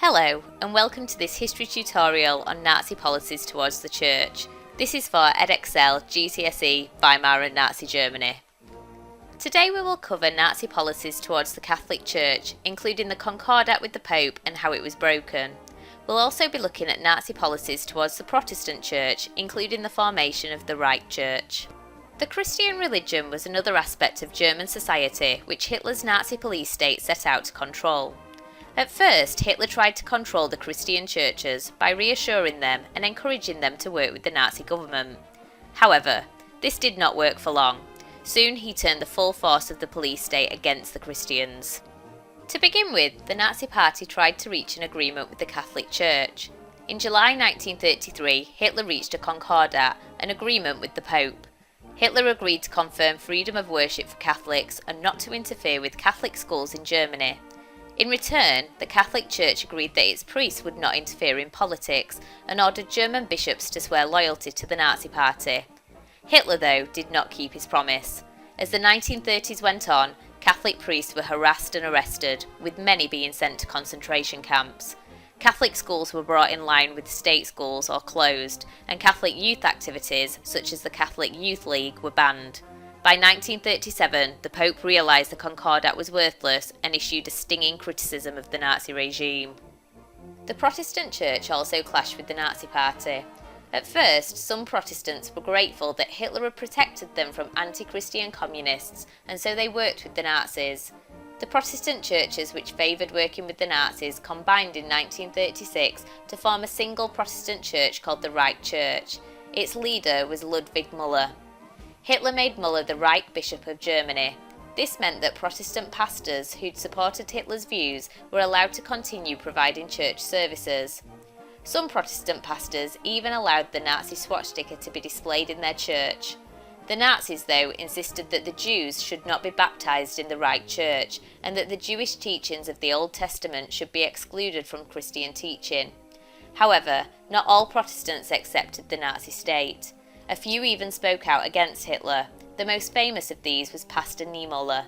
Hello, and welcome to this history tutorial on Nazi policies towards the Church. This is for Edexcel GCSE Weimar and Nazi Germany. Today we will cover Nazi policies towards the Catholic Church, including the Concordat with the Pope and how it was broken. We'll also be looking at Nazi policies towards the Protestant Church, including the formation of the Reich Church. The Christian religion was another aspect of German society which Hitler's Nazi police state set out to control. At first, Hitler tried to control the Christian churches by reassuring them and encouraging them to work with the Nazi government. However, this did not work for long. Soon he turned the full force of the police state against the Christians. To begin with, the Nazi Party tried to reach an agreement with the Catholic Church. In July 1933, Hitler reached a Concordat, an agreement with the Pope. Hitler agreed to confirm freedom of worship for Catholics and not to interfere with Catholic schools in Germany. In return, the Catholic Church agreed that its priests would not interfere in politics and ordered German bishops to swear loyalty to the Nazi Party. Hitler, though, did not keep his promise. As the 1930s went on, Catholic priests were harassed and arrested, with many being sent to concentration camps. Catholic schools were brought in line with state schools or closed, and Catholic youth activities, such as the Catholic Youth League, were banned. By 1937, the Pope realised the Concordat was worthless and issued a stinging criticism of the Nazi regime. The Protestant Church also clashed with the Nazi Party. At first, some Protestants were grateful that Hitler had protected them from anti-Christian communists, and so they worked with the Nazis. The Protestant churches which favoured working with the Nazis combined in 1936 to form a single Protestant church called the Reich Church. Its leader was Ludwig Müller. Hitler made Müller the Reich Bishop of Germany. This meant that Protestant pastors who'd supported Hitler's views were allowed to continue providing church services. Some Protestant pastors even allowed the Nazi swastika to be displayed in their church. The Nazis, though, insisted that the Jews should not be baptized in the Reich Church and that the Jewish teachings of the Old Testament should be excluded from Christian teaching. However, not all Protestants accepted the Nazi state. A few even spoke out against Hitler. The most famous of these was Pastor Niemöller.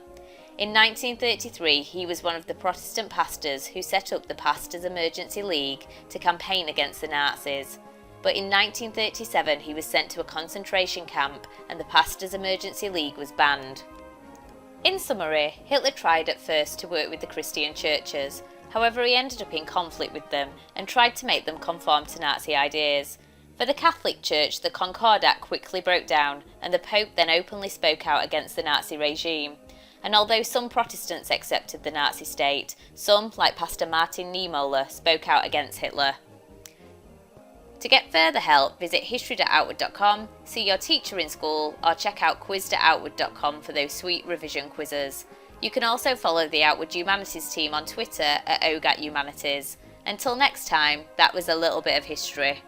In 1933, he was one of the Protestant pastors who set up the Pastors' Emergency League to campaign against the Nazis. But in 1937 he was sent to a concentration camp and the Pastors' Emergency League was banned. In summary, Hitler tried at first to work with the Christian churches. However, he ended up in conflict with them and tried to make them conform to Nazi ideas. For the Catholic Church, the Concordat quickly broke down and the Pope then openly spoke out against the Nazi regime. And although some Protestants accepted the Nazi state, some, like Pastor Martin Niemöller, spoke out against Hitler. To get further help, visit history.outwood.com, see your teacher in school, or check out quiz.outwood.com for those sweet revision quizzes. You can also follow the Outwood Humanities team on Twitter at OGATHumanities. Until next time, that was a little bit of history.